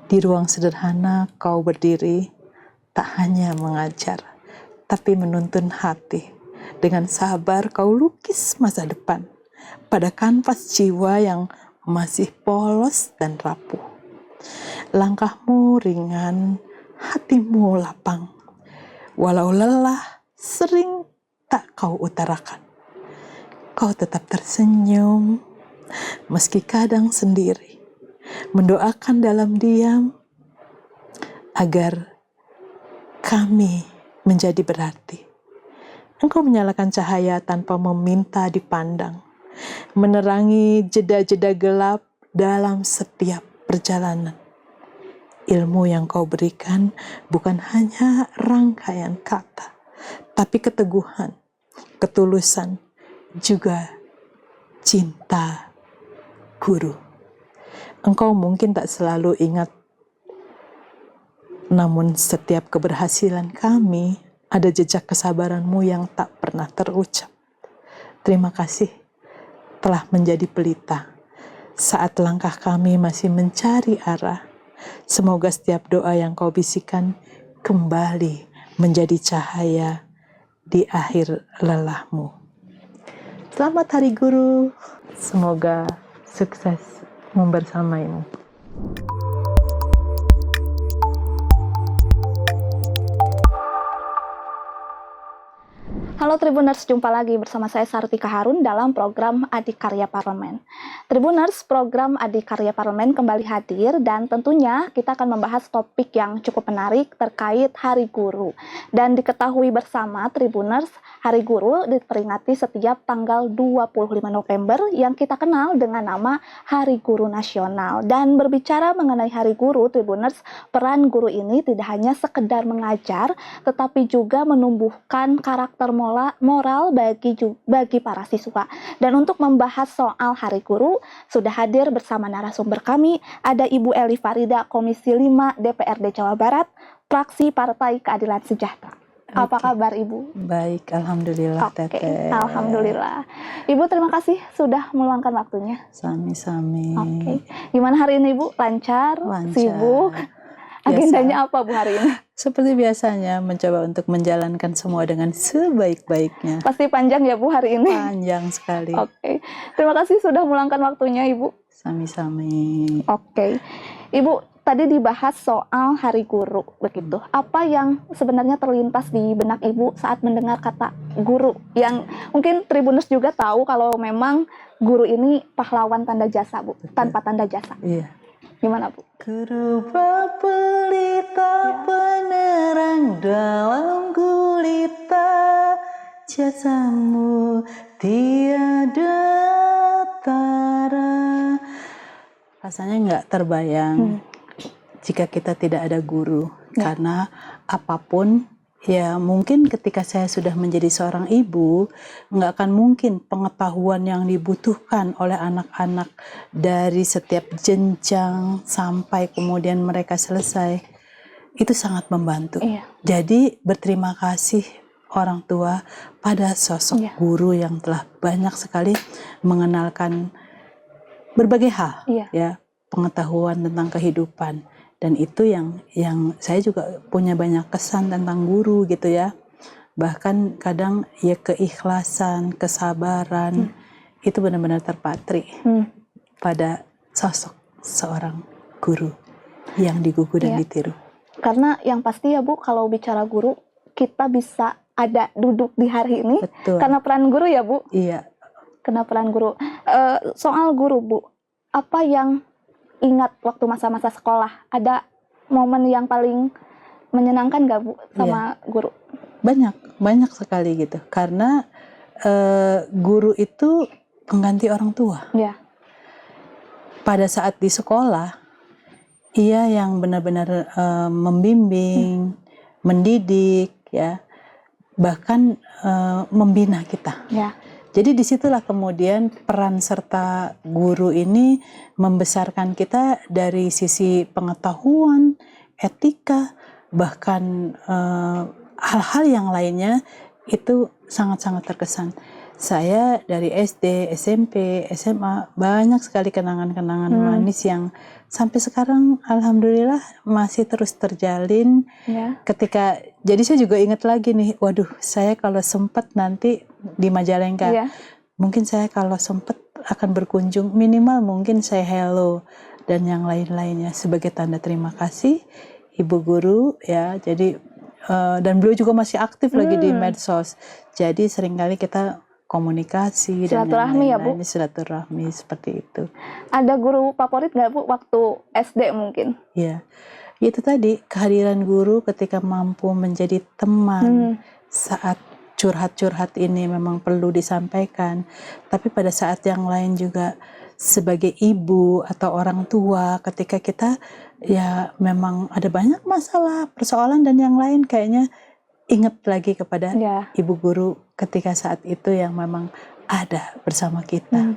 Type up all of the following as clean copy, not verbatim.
Di ruang sederhana kau berdiri, tak hanya mengajar, tapi menuntun hati. Dengan sabar kau lukis masa depan pada kanvas jiwa yang masih polos dan rapuh. Langkahmu ringan, hatimu lapang. Walau lelah, sering tak kau utarakan. Kau tetap tersenyum, meski kadang sendiri, mendoakan dalam diam agar kami menjadi berarti. Engkau menyalakan cahaya tanpa meminta dipandang, menerangi jeda-jeda gelap dalam setiap perjalanan. Ilmu yang kau berikan bukan hanya rangkaian kata, tapi keteguhan, ketulusan, juga cinta guru. Engkau mungkin tak selalu ingat, namun setiap keberhasilan kami ada jejak kesabaranmu yang tak pernah terucap. Terima kasih telah menjadi pelita saat langkah kami masih mencari arah. Semoga setiap doa yang kau bisikan kembali menjadi cahaya di akhir lelahmu. Selamat Hari Guru. Semoga sukses membersamaimu. Halo Tribuners, jumpa lagi bersama saya Sartika Harun dalam program Adikarya Parlemen. Tribuners, program Adikarya Parlemen kembali hadir dan tentunya kita akan membahas topik yang cukup menarik terkait Hari Guru. Dan diketahui bersama Tribuners, Hari Guru diperingati setiap tanggal 25 November yang kita kenal dengan nama Hari Guru Nasional. Dan berbicara mengenai Hari Guru, Tribuners, peran guru ini tidak hanya sekedar mengajar, tetapi juga menumbuhkan karakter moral bagi para siswa. Dan untuk membahas soal Hari Guru, sudah hadir bersama narasumber kami, ada Ibu Eli Farida, Komisi 5 DPRD Jawa Barat, fraksi Partai Keadilan Sejahtera. Apa kabar Ibu? Baik, Alhamdulillah. Teteh. Alhamdulillah. Ibu, terima kasih sudah meluangkan waktunya. Sami-sami. Gimana hari ini Ibu? Lancar? Sibuk? Agendanya apa Bu hari ini? Seperti biasanya, mencoba untuk menjalankan semua dengan sebaik-baiknya. Pasti panjang ya Bu hari ini? Panjang sekali. Terima kasih sudah meluangkan waktunya Ibu. Sami-sami. Ibu, tadi dibahas soal Hari Guru, begitu. Apa yang sebenarnya terlintas di benak Ibu saat mendengar kata guru? Yang mungkin Tribuners juga tahu kalau memang guru ini pahlawan tanda jasa Bu, tanpa tanda jasa. Iya. Gimana Bu? Guru pelita penerang dalam gulita, jasamu tiada tara. Rasanya nggak terbayang jika kita tidak ada guru, karena apapun, ya mungkin ketika saya sudah menjadi seorang ibu, nggak akan mungkin pengetahuan yang dibutuhkan oleh anak-anak dari setiap jenjang sampai kemudian mereka selesai, itu sangat membantu. Jadi berterima kasih orang tua pada sosok guru yang telah banyak sekali mengenalkan berbagai hal, ya, pengetahuan tentang kehidupan. Dan itu yang saya juga punya banyak kesan tentang guru gitu ya. Bahkan kadang ya keikhlasan, kesabaran, itu benar-benar terpatri pada sosok seorang guru yang digugu dan ditiru. Karena yang pasti ya Bu, kalau bicara guru, kita bisa ada duduk di hari ini. Betul. Karena peran guru ya Bu? Iya. Karena peran guru. Soal guru Bu, apa yang ingat waktu masa-masa sekolah? Ada momen yang paling menyenangkan gak Bu sama guru? Banyak sekali gitu. Karena guru itu pengganti orang tua. Pada saat di sekolah, ia yang benar-benar membimbing, mendidik, ya, bahkan membina kita. Jadi disitulah kemudian peran serta guru ini membesarkan kita dari sisi pengetahuan, etika, bahkan hal-hal yang lainnya itu sangat-sangat terkesan. saya dari SD, SMP, SMA banyak sekali kenangan-kenangan manis yang sampai sekarang alhamdulillah masih terus terjalin. Ya. Jadi saya juga ingat lagi nih, waduh, saya kalau sempat nanti di Majalengka, Iya. mungkin saya kalau sempat akan berkunjung, minimal mungkin saya hello dan yang lain-lainnya sebagai tanda terima kasih Ibu Guru ya. Jadi dan beliau juga masih aktif lagi di medsos. Jadi seringkali kita komunikasi dan Silaturahmi yang ya, Bu? lain-lain, silaturahmi seperti itu. Ada guru favorit nggak, Bu, waktu SD mungkin? Ya, itu tadi kehadiran guru ketika mampu menjadi teman saat curhat-curhat ini memang perlu disampaikan. Tapi pada saat yang lain juga sebagai ibu atau orang tua ketika kita ya memang ada banyak masalah, persoalan dan yang lain, kayaknya ingat lagi kepada Ya. ibu guru ketika saat itu yang memang ada bersama kita.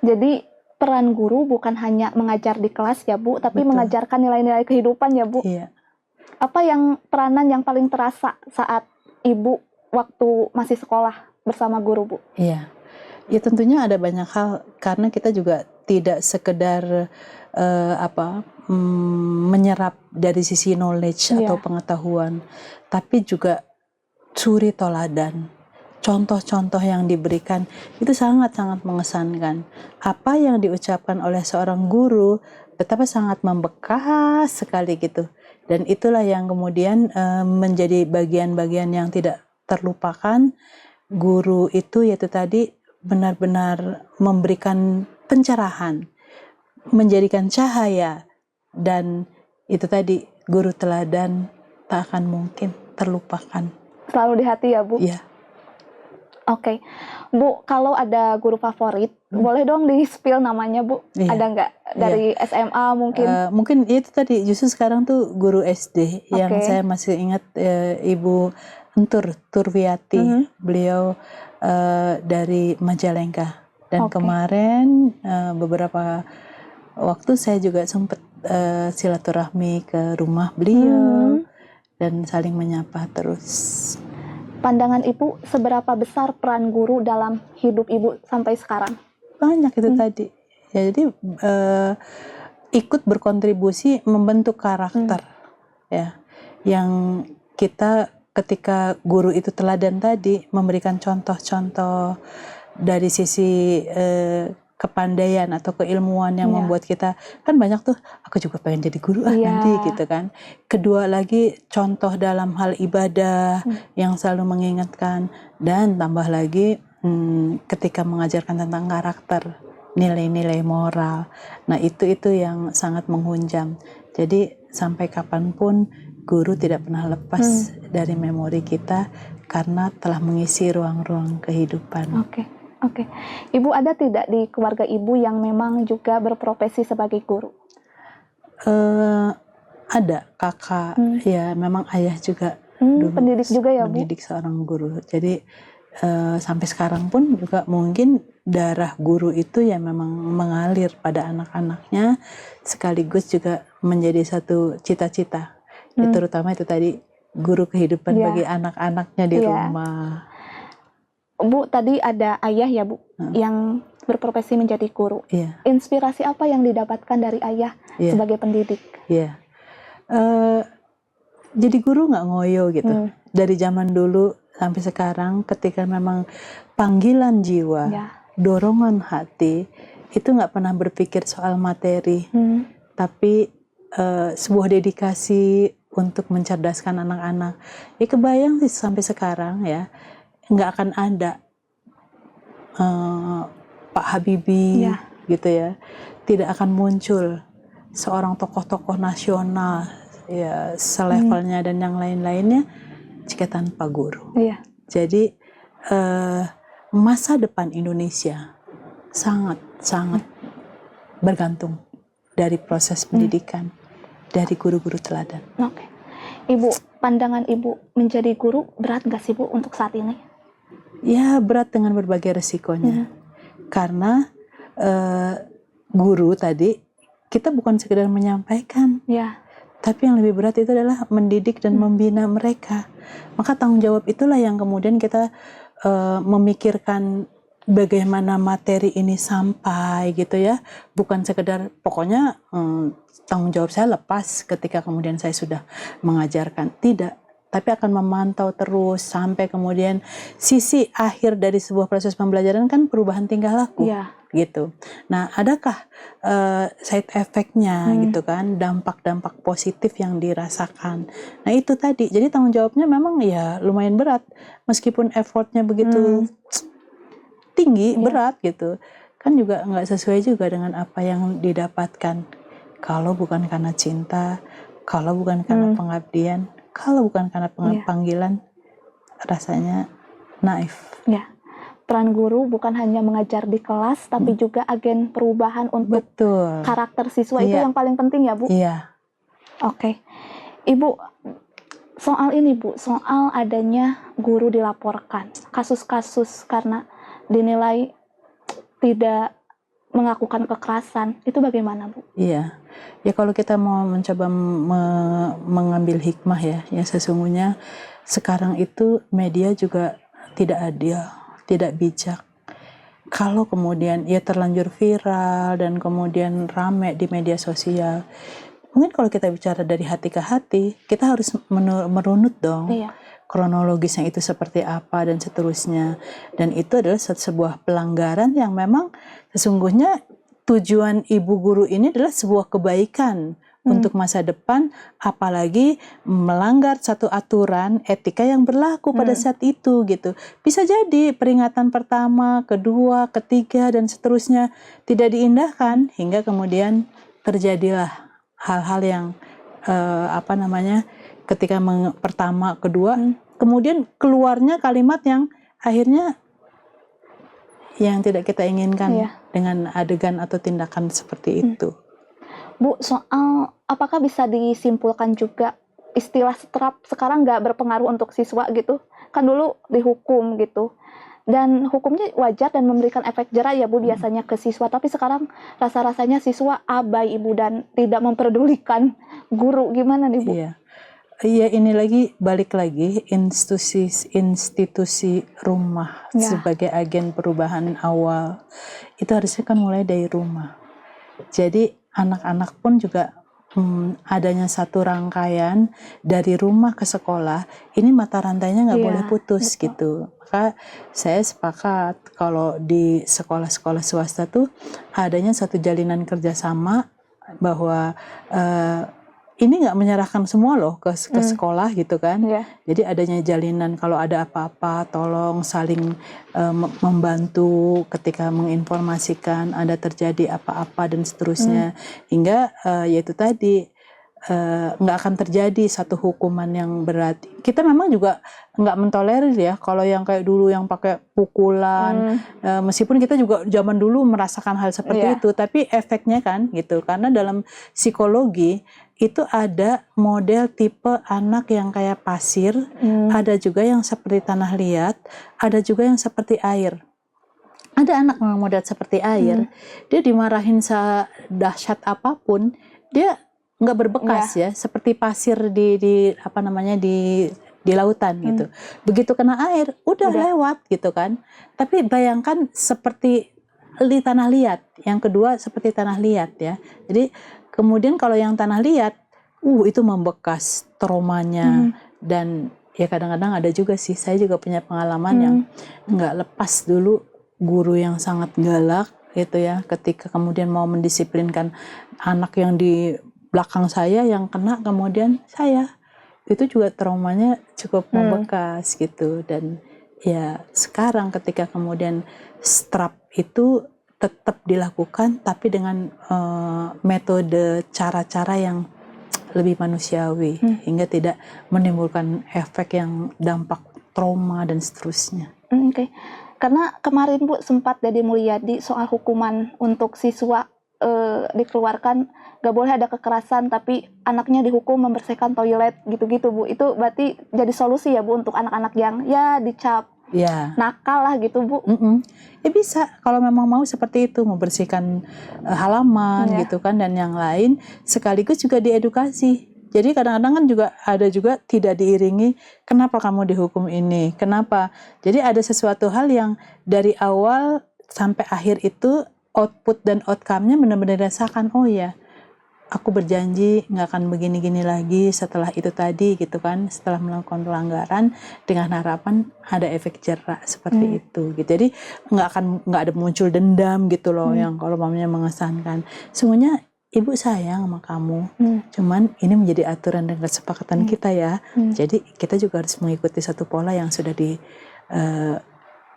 Jadi peran guru bukan hanya mengajar di kelas ya, Bu, tapi Betul. mengajarkan nilai-nilai kehidupan ya, Bu. Iya. Apa yang peranan yang paling terasa saat Ibu waktu masih sekolah bersama guru, Bu? Iya. Ya tentunya ada banyak hal, karena kita juga tidak sekedar menyerap dari sisi knowledge atau pengetahuan, tapi juga suri toladan. Contoh-contoh yang diberikan itu sangat-sangat mengesankan. Apa yang diucapkan oleh seorang guru betapa sangat membekas sekali gitu. Dan itulah yang kemudian menjadi bagian-bagian yang tidak terlupakan. Guru itu yaitu tadi benar-benar memberikan pencerahan, menjadikan cahaya, dan itu tadi guru teladan tak akan mungkin terlupakan. Selalu di hati ya, Bu? Iya. Oke. Bu, kalau ada guru favorit, boleh dong di-spill namanya, Bu? Iya. Ada nggak? Dari SMA mungkin? Mungkin itu tadi, justru sekarang tuh guru SD yang saya masih ingat, Ibu Entur Turviati. Beliau dari Majalengka. Dan kemarin beberapa waktu saya juga sempat silaturahmi ke rumah beliau dan saling menyapa terus. Pandangan Ibu, seberapa besar peran guru dalam hidup Ibu sampai sekarang? Banyak itu tadi. Ya, jadi ikut berkontribusi membentuk karakter, ya. Yang kita ketika guru itu teladan tadi memberikan contoh-contoh dari sisi kepandaian atau keilmuan yang membuat kita, kan banyak tuh, aku juga pengen jadi guru nanti gitu kan. Kedua lagi contoh dalam hal ibadah yang selalu mengingatkan, dan tambah lagi ketika mengajarkan tentang karakter, nilai-nilai moral. Nah itu yang sangat menghunjam. Jadi sampai kapanpun guru tidak pernah lepas dari memori kita karena telah mengisi ruang-ruang kehidupan. Oke. Ibu ada tidak di keluarga Ibu yang memang juga berprofesi sebagai guru? Ada kakak, ya memang ayah juga dulu pendidik juga ya, Bu? mendidik seorang guru. Jadi sampai sekarang pun juga mungkin darah guru itu ya memang mengalir pada anak-anaknya, sekaligus juga menjadi satu cita-cita. Terutama itu tadi, guru kehidupan bagi anak-anaknya di rumah. Bu, tadi ada ayah ya, Bu, yang berprofesi menjadi guru. Iya. Inspirasi apa yang didapatkan dari ayah sebagai pendidik? Iya. Jadi guru nggak ngoyo gitu. Dari zaman dulu sampai sekarang, ketika memang panggilan jiwa, dorongan hati, itu nggak pernah berpikir soal materi, tapi sebuah dedikasi untuk mencerdaskan anak-anak. Ya kebayang sih sampai sekarang ya, nggak akan ada Pak Habibie gitu ya, tidak akan muncul seorang tokoh-tokoh nasional ya selevelnya dan yang lain-lainnya jika tanpa guru. Jadi masa depan Indonesia sangat bergantung dari proses pendidikan dari guru-guru teladan. Ibu, pandangan Ibu menjadi guru berat nggak sih, Bu, untuk saat ini? Ya berat dengan berbagai resikonya. Karena guru tadi, kita bukan sekedar menyampaikan, tapi yang lebih berat itu adalah mendidik dan membina mereka. Maka tanggung jawab itulah yang kemudian kita memikirkan bagaimana materi ini sampai gitu ya, bukan sekedar pokoknya tanggung jawab saya lepas ketika kemudian saya sudah mengajarkan, tidak, tapi akan memantau terus sampai kemudian sisi akhir dari sebuah proses pembelajaran kan perubahan tingkah laku. Gitu. Nah, adakah side effect-nya gitu kan, dampak-dampak positif yang dirasakan. Nah, itu tadi. Jadi tanggung jawabnya memang ya lumayan berat, meskipun effortnya begitu tinggi, berat gitu. Kan juga nggak sesuai juga dengan apa yang didapatkan. Kalau bukan karena cinta, kalau bukan karena pengabdian, kalau bukan karena panggilan, rasanya naif. Ya. Peran guru bukan hanya mengajar di kelas, tapi juga agen perubahan untuk karakter siswa. Itu yang paling penting ya, Bu? Iya. Oke. Ibu, soal ini, Bu, soal adanya guru dilaporkan, kasus-kasus karena dinilai tidak melakukan kekerasan, itu bagaimana, Bu? Iya. Ya kalau kita mau mencoba mengambil hikmah ya sesungguhnya sekarang itu media juga tidak adil, tidak bijak. Kalau kemudian ia terlanjur viral dan kemudian rame di media sosial, mungkin kalau kita bicara dari hati ke hati, kita harus merunut dong kronologisnya itu seperti apa dan seterusnya. Dan itu adalah sebuah pelanggaran yang memang sesungguhnya tujuan ibu guru ini adalah sebuah kebaikan untuk masa depan, apalagi melanggar satu aturan etika yang berlaku pada saat itu gitu. Bisa jadi peringatan pertama, kedua, ketiga dan seterusnya tidak diindahkan hingga kemudian terjadilah hal-hal yang ketika pertama, kedua, kemudian keluarnya kalimat yang akhirnya yang tidak kita inginkan dengan adegan atau tindakan seperti itu. Bu, soal apakah bisa disimpulkan juga istilah setrap sekarang nggak berpengaruh untuk siswa gitu? Kan dulu dihukum gitu. Dan hukumnya wajar dan memberikan efek jera ya Bu biasanya ke siswa. Tapi sekarang rasa-rasanya siswa abai Ibu dan tidak memperdulikan guru. Gimana nih Bu? Iya, ini balik lagi institusi rumah sebagai agen perubahan awal. Itu harusnya kan mulai dari rumah. Jadi anak-anak pun juga adanya satu rangkaian dari rumah ke sekolah, ini mata rantainya nggak boleh putus gitu. Maka saya sepakat kalau di sekolah-sekolah swasta tuh adanya satu jalinan kerjasama bahwa ini nggak menyerahkan semua loh ke sekolah gitu kan. Jadi adanya jalinan kalau ada apa-apa tolong saling membantu ketika menginformasikan ada terjadi apa-apa dan seterusnya. Hingga yaitu tadi nggak akan terjadi satu hukuman yang berat. Kita memang juga nggak mentolerir ya kalau yang kayak dulu yang pakai pukulan, meskipun kita juga zaman dulu merasakan hal seperti itu, tapi efeknya kan gitu, karena dalam psikologi itu ada model tipe anak yang kayak pasir, ada juga yang seperti tanah liat, ada juga yang seperti air. Ada anak yang model seperti air, dia dimarahin sedahsyat apapun, dia nggak berbekas ya, seperti pasir di lautan gitu. Begitu kena air, udah lewat gitu kan. Tapi bayangkan seperti di tanah liat, yang kedua seperti tanah liat ya. Jadi kemudian kalau yang tanah liat, itu membekas traumanya. Dan ya kadang-kadang ada juga sih, saya juga punya pengalaman yang nggak lepas dulu, guru yang sangat galak gitu ya, ketika kemudian mau mendisiplinkan anak yang di belakang saya yang kena, kemudian saya, itu juga traumanya cukup membekas gitu. Dan ya sekarang ketika kemudian strap itu tetap dilakukan tapi dengan metode cara-cara yang lebih manusiawi hingga tidak menimbulkan efek yang dampak trauma dan seterusnya. Oke. Karena kemarin Bu sempat Dede Mulyadi soal hukuman untuk siswa dikeluarkan gak boleh ada kekerasan tapi anaknya dihukum membersihkan toilet gitu-gitu Bu. Itu berarti jadi solusi ya Bu untuk anak-anak yang ya dicap nakal lah gitu Bu. Ya bisa kalau memang mau seperti itu, membersihkan halaman gitu kan dan yang lain, sekaligus juga diedukasi. Jadi kadang-kadang kan ada juga tidak diiringi, kenapa kamu dihukum ini, kenapa. Jadi ada sesuatu hal yang dari awal sampai akhir itu output dan outcome-nya benar-benar dirasakan, oh ya, aku berjanji nggak akan begini-gini lagi setelah itu tadi gitu kan, setelah melakukan pelanggaran, dengan harapan ada efek jerak seperti itu gitu. Jadi nggak ada muncul dendam gitu loh, yang kalau mamanya mengesankan. Semuanya ibu sayang sama kamu, cuman ini menjadi aturan dan kesepakatan kita ya. Jadi kita juga harus mengikuti satu pola yang sudah di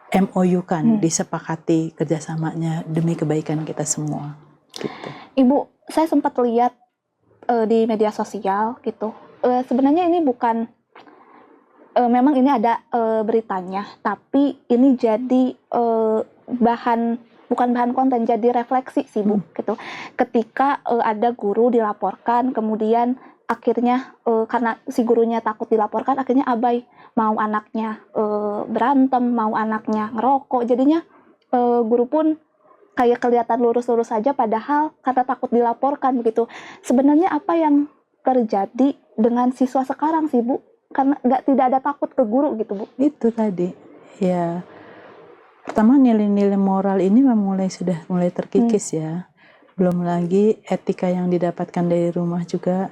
MOU kan, disepakati kerjasamanya demi kebaikan kita semua gitu. Ibu, saya sempat lihat di media sosial gitu. Sebenarnya ini bukan, memang ini ada beritanya, tapi ini jadi bukan bahan konten, jadi refleksi sih Bu gitu. Ketika ada guru dilaporkan, kemudian akhirnya karena si gurunya takut dilaporkan, akhirnya abai, mau anaknya berantem, mau anaknya ngerokok, jadinya guru pun kayak kelihatan lurus-lurus saja, padahal karena takut dilaporkan begitu. Sebenarnya apa yang terjadi dengan siswa sekarang sih Bu? Karena tidak ada takut ke guru gitu Bu. Itu tadi ya, pertama nilai-nilai moral ini memang sudah mulai terkikis ya. Belum lagi etika yang didapatkan dari rumah juga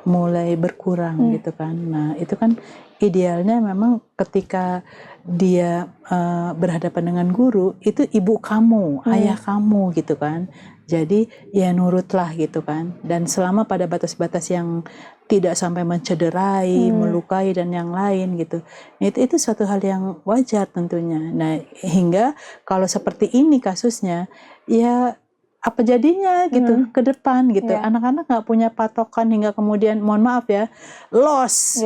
mulai berkurang gitu kan. Nah itu kan idealnya memang ketika dia berhadapan dengan guru, itu ibu kamu, ayah kamu gitu kan. Jadi ya nurutlah gitu kan. Dan selama pada batas-batas yang tidak sampai mencederai, melukai dan yang lain gitu. Itu suatu hal yang wajar tentunya. Nah, hingga kalau seperti ini kasusnya, ya apa jadinya gitu ke depan gitu. Anak-anak nggak punya patokan hingga kemudian mohon maaf ya, loss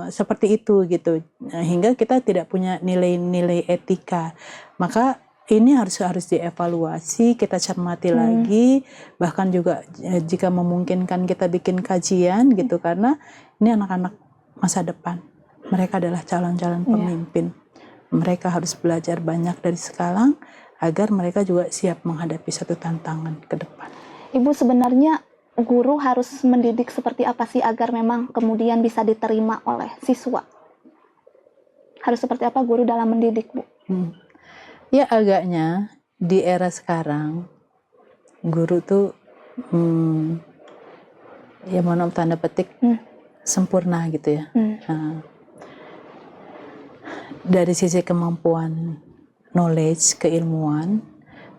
seperti itu gitu. Nah, hingga kita tidak punya nilai-nilai etika. Maka ini harus dievaluasi, kita cermati lagi, bahkan juga jika memungkinkan kita bikin kajian gitu, karena ini anak-anak masa depan, mereka adalah calon-calon pemimpin, mereka harus belajar banyak dari sekarang agar mereka juga siap menghadapi satu tantangan ke depan. Ibu, sebenarnya guru harus mendidik seperti apa sih agar memang kemudian bisa diterima oleh siswa? Harus seperti apa guru dalam mendidik Bu? Ya agaknya di era sekarang guru tuh ya mohon tanda petik sempurna gitu ya. Nah, dari sisi kemampuan knowledge, keilmuan,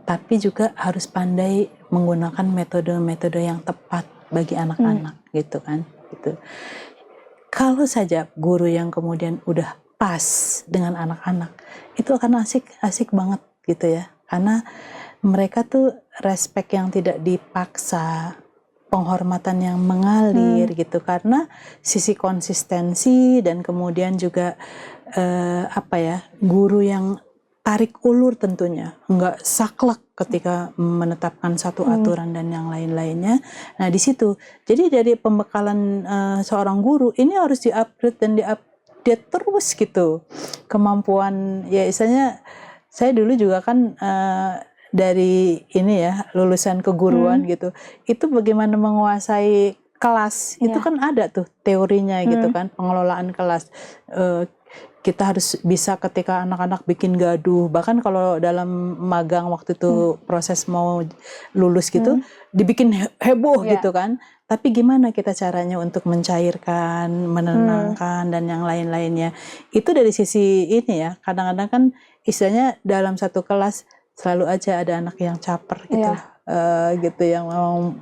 tapi juga harus pandai menggunakan metode-metode yang tepat bagi anak-anak gitu kan. Gitu. Kalau saja guru yang kemudian udah pas dengan anak-anak, itu akan asik banget gitu ya, karena mereka tuh respect yang tidak dipaksa, penghormatan yang mengalir gitu, karena sisi konsistensi dan kemudian juga guru yang tarik ulur tentunya, nggak saklek ketika menetapkan satu aturan dan yang lain-lainnya. Nah di situ, jadi dari pembekalan seorang guru ini harus di-upgrade dan dia terus gitu kemampuan. Ya istilahnya saya dulu juga kan dari ini ya, lulusan keguruan gitu, itu bagaimana menguasai kelas itu kan ada tuh teorinya gitu kan, pengelolaan kelas. Kita harus bisa ketika anak-anak bikin gaduh, bahkan kalau dalam magang waktu itu proses mau lulus gitu, dibikin heboh gitu kan. Tapi gimana kita caranya untuk mencairkan, menenangkan dan yang lain-lainnya. Itu dari sisi ini ya, kadang-kadang kan istilahnya dalam satu kelas selalu aja ada anak yang caper gitu. Gitu yang mau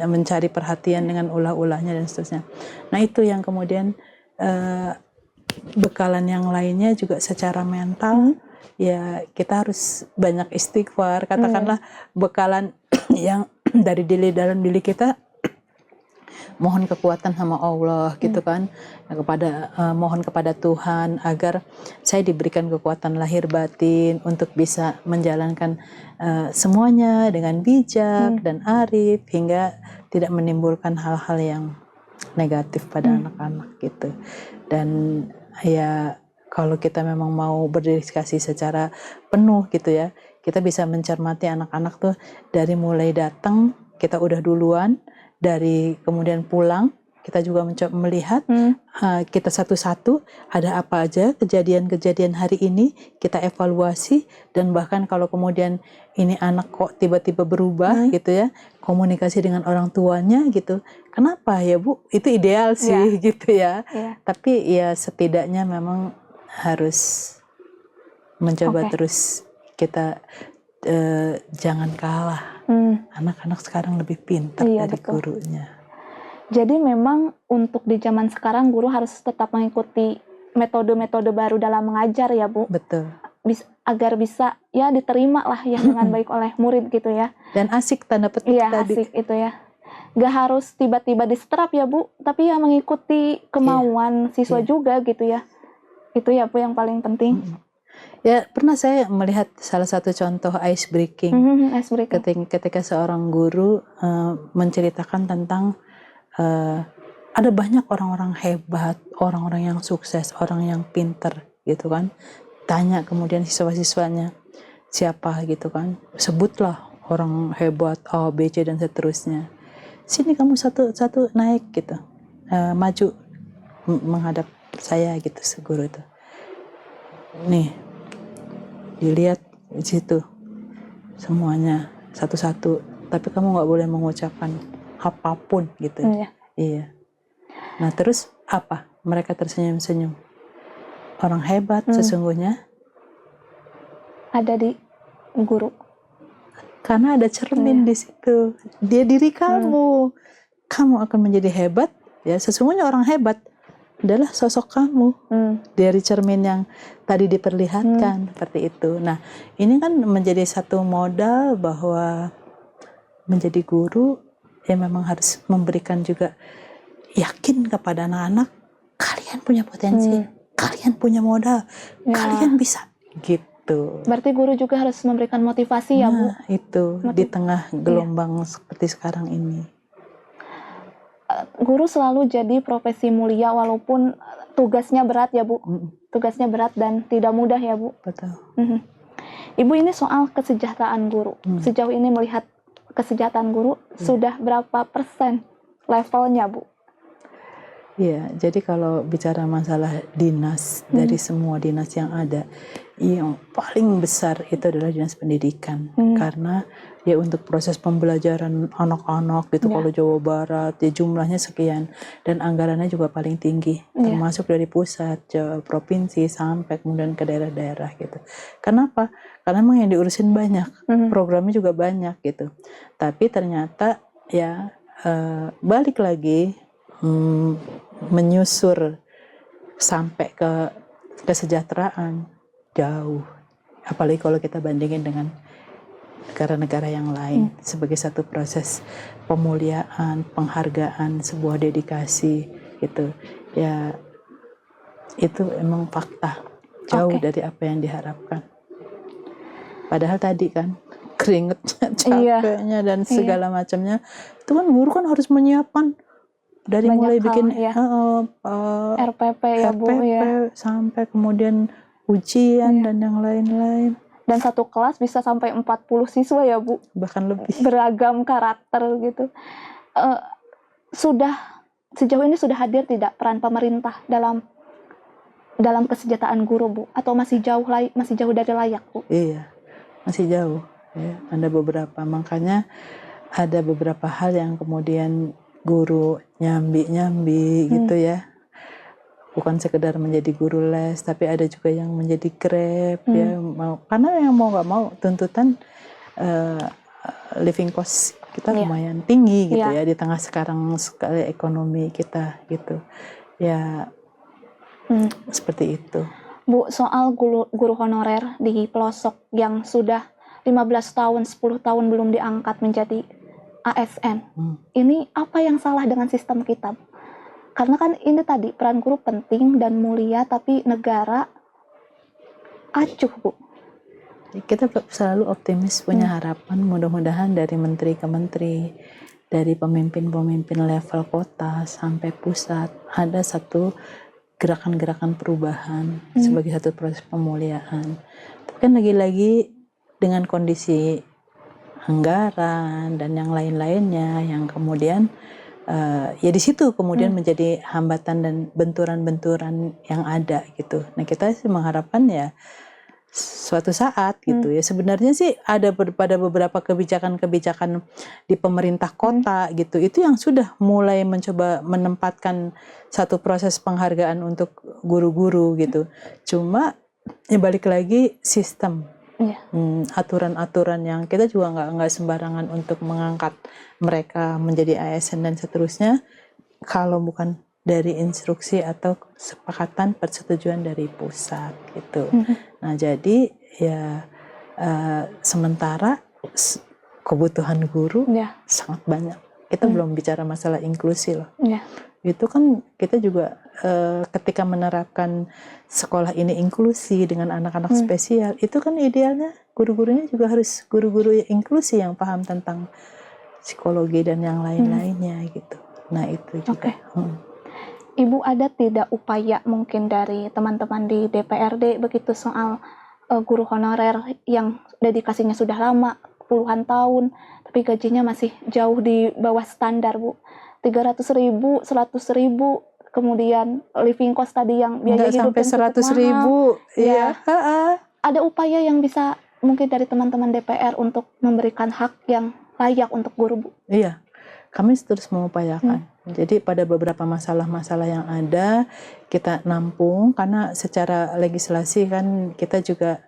mencari perhatian dengan ulah-ulahnya dan seterusnya. Nah itu yang kemudian bekalan yang lainnya juga secara mental ya kita harus banyak istighfar, katakanlah bekalan yang dari dalam diri kita, mohon kekuatan sama Allah gitu kan, mohon kepada Tuhan agar saya diberikan kekuatan lahir batin untuk bisa menjalankan semuanya dengan bijak dan arif hingga tidak menimbulkan hal-hal yang negatif pada anak-anak gitu. Dan ya kalau kita memang mau berdedikasi secara penuh gitu ya, kita bisa mencermati anak-anak tuh dari mulai datang kita udah duluan, dari kemudian pulang, kita juga mencoba melihat kita satu-satu ada apa aja kejadian-kejadian hari ini, kita evaluasi, dan bahkan kalau kemudian ini anak kok tiba-tiba berubah gitu ya, komunikasi dengan orang tuanya gitu. Kenapa ya Bu? Itu ideal sih gitu ya. Tapi ya setidaknya memang harus mencoba terus kita jangan kalah. Anak-anak sekarang lebih pintar dari gurunya. Jadi memang untuk di zaman sekarang guru harus tetap mengikuti metode-metode baru dalam mengajar ya Bu. Betul. Agar bisa ya diterima lah ya dengan baik oleh murid gitu ya. Dan asik tanda petik tadi. Asik itu ya. Gak harus tiba-tiba disetrap ya Bu, tapi ya mengikuti kemauan siswa juga gitu ya. Itu ya Bu yang paling penting. Ya pernah saya melihat salah satu contoh ice breaking. Ketika seorang guru menceritakan tentang ada banyak orang-orang hebat, orang-orang yang sukses, orang yang pinter gitu kan. Tanya kemudian siswa-siswanya siapa gitu kan. Sebutlah orang hebat A, B, C dan seterusnya. Sini kamu satu-satu naik gitu. Maju menghadap saya gitu guru itu. Nih, dilihat di situ semuanya satu-satu. Tapi kamu nggak boleh mengucapkan apapun gitu. Iya. Nah terus apa? Mereka tersenyum-senyum. Orang hebat sesungguhnya ada di guru. Karena ada cermin di situ. Dia diri kamu. Kamu akan menjadi hebat. Ya sesungguhnya orang hebat adalah sosok kamu. Dari cermin yang tadi diperlihatkan seperti itu. Nah ini kan menjadi satu modal bahwa menjadi guru ya memang harus memberikan juga yakin kepada anak-anak, kalian punya potensi, kalian punya modal, kalian bisa gitu. Berarti guru juga harus memberikan motivasi ya Bu. Itu di tengah gelombang seperti sekarang ini. Guru selalu jadi profesi mulia walaupun tugasnya berat ya Bu. Tugasnya berat dan tidak mudah ya Bu. Betul. Ibu, ini soal kesejahteraan guru. Sejauh ini melihat kesejahteraan guru sudah berapa persen levelnya Bu? Iya, jadi kalau bicara masalah dinas, dari semua dinas yang ada, yang paling besar itu adalah dinas pendidikan. Karena ya untuk proses pembelajaran anak-anak gitu, kalau Jawa Barat ya jumlahnya sekian, dan anggarannya juga paling tinggi, termasuk dari pusat, provinsi sampai kemudian ke daerah-daerah gitu. Kenapa? Karena memang yang diurusin banyak, programnya juga banyak gitu. Tapi ternyata ya balik lagi menyusur sampai ke kesejahteraan jauh, apalagi kalau kita bandingin dengan negara-negara yang lain, sebagai satu proses pemuliaan, penghargaan, sebuah dedikasi gitu ya. Itu emang fakta jauh dari apa yang diharapkan. Padahal tadi kan keringetnya, capeknya dan segala macamnya, itu kan guru kan harus menyiapkan dari banyak mulai bikin RPP ya Bu ya, sampai kemudian ujian dan yang lain-lain. Dan satu kelas bisa sampai 40 siswa ya Bu, bahkan lebih, beragam karakter gitu. Sejauh ini sudah hadir tidak peran pemerintah dalam kesejahteraan guru Bu, atau masih jauh dari layak Bu? Iya, masih jauh ya. Ada beberapa, makanya ada beberapa hal yang kemudian guru nyambi gitu ya, bukan sekedar menjadi guru les, tapi ada juga yang menjadi Grab ya, karena yang mau nggak mau tuntutan living cost kita lumayan tinggi gitu ya, di tengah sekarang sekali ekonomi kita gitu ya. Seperti itu Bu. Soal guru honorer di pelosok yang sudah 15 tahun 10 tahun belum diangkat menjadi ASN, ini apa yang salah dengan sistem kita? Karena kan ini tadi peran guru penting dan mulia, tapi negara acuh Bu. Kita selalu optimis, punya harapan, mudah-mudahan dari menteri ke menteri, dari pemimpin-pemimpin level kota sampai pusat, ada satu gerakan-gerakan perubahan sebagai satu proses pemuliaan. Tapi kan lagi-lagi dengan kondisi anggaran dan yang lain-lainnya yang kemudian ya di situ kemudian menjadi hambatan dan benturan-benturan yang ada gitu. Nah kita sih mengharapkan ya suatu saat gitu ya, sebenarnya sih ada pada beberapa kebijakan-kebijakan di pemerintah kota gitu, itu yang sudah mulai mencoba menempatkan satu proses penghargaan untuk guru-guru gitu. Cuma ya balik lagi sistem, aturan-aturan yang kita juga nggak sembarangan untuk mengangkat mereka menjadi ASN dan seterusnya kalau bukan dari instruksi atau kesepakatan persetujuan dari pusat gitu. Nah jadi ya sementara kebutuhan guru sangat banyak. Kita belum bicara masalah inklusi loh. Itu kan kita juga ketika menerapkan sekolah ini inklusi dengan anak-anak spesial, itu kan idealnya guru-gurunya juga harus guru-guru inklusi yang paham tentang psikologi dan yang lain-lainnya gitu. Nah itu juga. Ibu ada tidak upaya mungkin dari teman-teman di DPRD begitu soal guru honorer yang dedikasinya sudah lama, puluhan tahun, tapi gajinya masih jauh di bawah standar, Bu. 300.000, 100.000, kemudian living cost tadi yang biaya hidup sampai yang 100.000, ya. Ada upaya yang bisa mungkin dari teman-teman DPR untuk memberikan hak yang layak untuk guru, Bu? Iya, kami terus mengupayakan. Jadi pada beberapa masalah-masalah yang ada kita nampung karena secara legislasi kan kita juga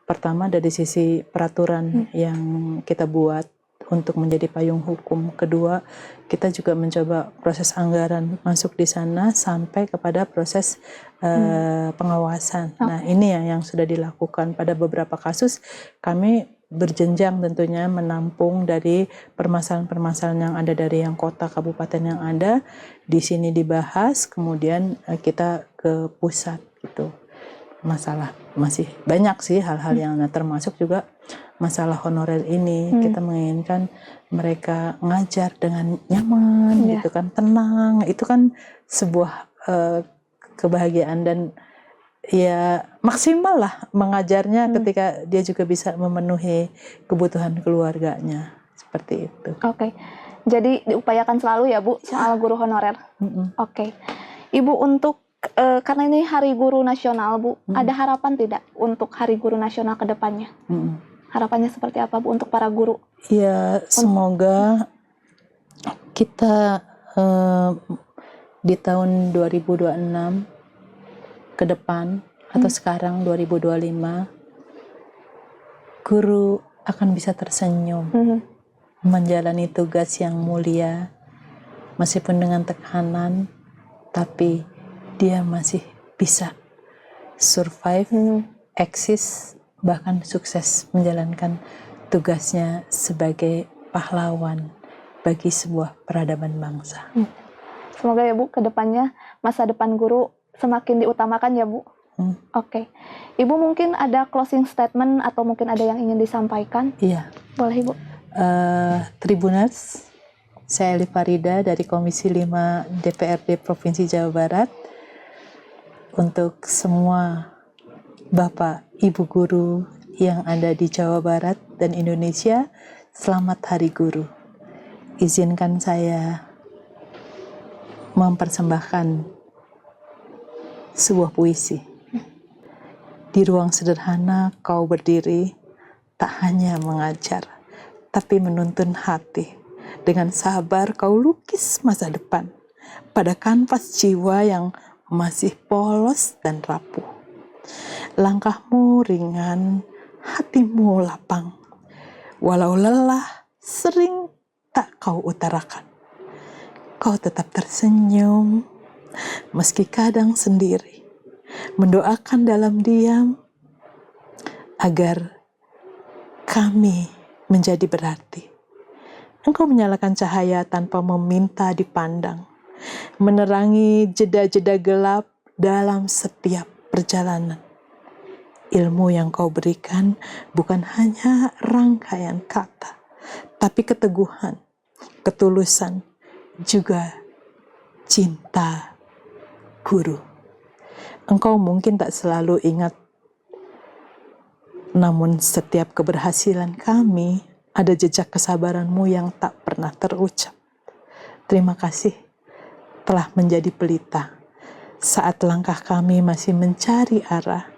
pertama dari sisi peraturan yang kita buat untuk menjadi payung hukum. Kedua, kita juga mencoba proses anggaran masuk di sana sampai kepada proses pengawasan. Nah, ini yang sudah dilakukan pada beberapa kasus. Kami berjenjang tentunya menampung dari permasalahan-permasalahan yang ada dari yang kota, kabupaten yang ada. Di sini dibahas, kemudian kita ke pusat gitu. Masalah masih banyak sih hal-hal yang termasuk juga masalah honorer ini. Kita menginginkan mereka ngajar dengan nyaman gitu kan, tenang. Itu kan sebuah kebahagiaan dan ya maksimal lah mengajarnya ketika dia juga bisa memenuhi kebutuhan keluarganya seperti itu. Oke. Jadi diupayakan selalu ya Bu soal guru honorer. Oke. Ibu untuk karena ini Hari Guru Nasional, Bu, ada harapan tidak untuk Hari Guru Nasional ke depannya? Harapannya seperti apa, Bu, untuk para guru? Ya, semoga kita di tahun 2026 ke depan atau sekarang 2025 guru akan bisa tersenyum menjalani tugas yang mulia meskipun dengan tekanan, tapi dia masih bisa survive, eksis, bahkan sukses menjalankan tugasnya sebagai pahlawan bagi sebuah peradaban bangsa. Semoga ya Bu, ke depannya masa depan guru semakin diutamakan ya Bu. Oke. Ibu mungkin ada closing statement atau mungkin ada yang ingin disampaikan? Iya. Boleh Ibu. Tribuners, saya Eli Farida dari Komisi 5 DPRD Provinsi Jawa Barat. Untuk semua Bapak, Ibu guru yang ada di Jawa Barat dan Indonesia, selamat Hari Guru. Izinkan saya mempersembahkan sebuah puisi. Di ruang sederhana kau berdiri, tak hanya mengajar, tapi menuntun hati. Dengan sabar kau lukis masa depan pada kanvas jiwa yang masih polos dan rapuh. Langkahmu ringan, hatimu lapang. Walau lelah, sering tak kau utarakan. Kau tetap tersenyum, meski kadang sendiri, mendoakan dalam diam agar kami menjadi berarti. Engkau menyalakan cahaya tanpa meminta dipandang, menerangi jeda-jeda gelap dalam setiap perjalanan. Ilmu yang kau berikan bukan hanya rangkaian kata, tapi keteguhan, ketulusan, juga cinta guru. Engkau mungkin tak selalu ingat, namun setiap keberhasilan kami ada jejak kesabaran-Mu yang tak pernah terucap. Terima kasih telah menjadi pelita saat langkah kami masih mencari arah.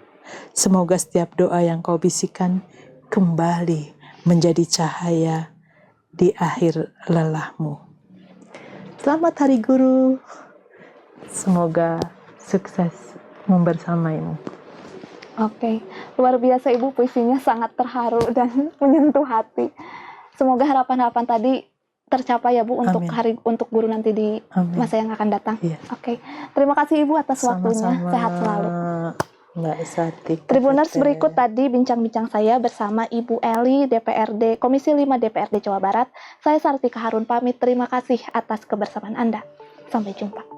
Semoga setiap doa yang Kau bisikan kembali menjadi cahaya di akhir lelahmu. Selamat Hari Guru. Semoga sukses membersamaimu. Oke, luar biasa Ibu, puisinya sangat terharu dan menyentuh hati. Semoga harapan-harapan tadi tercapai ya Bu untuk Amin. untuk guru nanti di Amin. masa yang akan datang. Iya. Oke, terima kasih Ibu atas waktunya. Sama-sama, Sehat selalu. Mbak Sartika. Tribuners, berikut tadi bincang-bincang saya bersama Ibu Eli, DPRD Komisi 5 DPRD Jawa Barat. Saya Sartika Harun pamit. Terima kasih atas kebersamaan Anda. Sampai jumpa.